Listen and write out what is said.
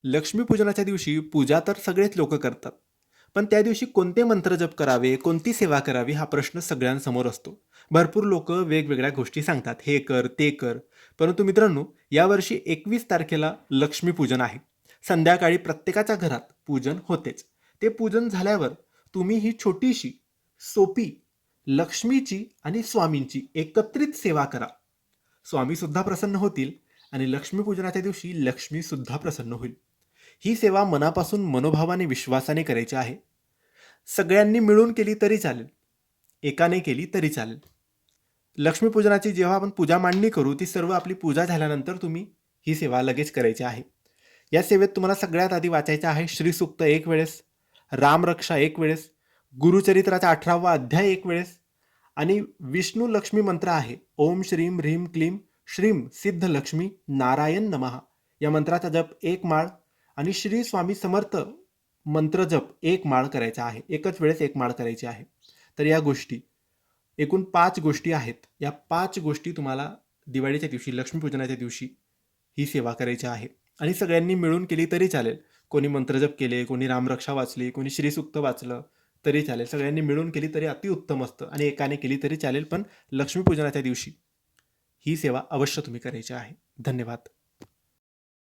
लक्ष्मीपूजनाच्या दिवशी पूजा तर सगळेच लोक करतात. पण त्या दिवशी कोणते मंत्र जप करावे, कोणती सेवा करावी हा प्रश्न सगळ्यांसमोर असतो. भरपूर लोक वेगवेगळ्या गोष्टी सांगतात, हे कर, ते कर. परंतु मित्रांनो, यावर्षी 21 तारखेला लक्ष्मीपूजन आहे. संध्याकाळी प्रत्येकाच्या घरात पूजन होतेच. ते पूजन झाल्यावर तुम्ही ही छोटीशी, सोपी, लक्ष्मीची आणि स्वामींची एकत्रित सेवा करा. स्वामी सुद्धा प्रसन्न होतील आणि लक्ष्मीपूजनाच्या दिवशी लक्ष्मी सुद्धा प्रसन्न होईल. ही सेवा मनापासून मनोभावाने विश्वासाने करायची आहे. सगळ्यांनी मिळून केली तरी चालेल, एकाने केली तरी चालेल. लक्ष्मीपूजनाची जेव्हा आपण पूजा मांडणी करू, ती सर्व आपली पूजा झाल्यानंतर तुम्ही ही सेवा लगेच करायची आहे. या सेवेत तुम्हाला सगळ्यात आधी वाचायचं आहे श्रीसूक्त 1 वेळेस, रामरक्षा 1 वेळेस, गुरुचरित्राचा 18वा अध्याय 1 वेळेस आणि विष्णू लक्ष्मी मंत्र आहे ओम श्रीम ह्रीम क्लीम श्रीम सिद्ध लक्ष्मी नारायण नमः. या मंत्राचा जप 1 माळ आणि श्री स्वामी समर्थ मंत्र जप 1 माळ करायचा आहे. एकच वेळेस 1 माळ करायची आहे. तर या गोष्टी एकूण 5 गोष्टी आहेत. या 5 गोष्टी तुम्हाला दिवाळीच्या दिवशी, लक्ष्मीपूजनाच्या दिवशी ही सेवा करायची आहे. आणि सगळ्यांनी मिळून केली तरी चालेल. कोणी मंत्रजप केले, कोणी रामरक्षा वाचली, कोणी श्रीसूक्त वाचलं तरी चालेल. सगळ्यांनी मिळून केली तरी अतिउत्तम असतं आणि एकाने केली तरी चालेल. पण लक्ष्मीपूजनाच्या दिवशी ही सेवा अवश्य तुम्ही करायची आहे. धन्यवाद.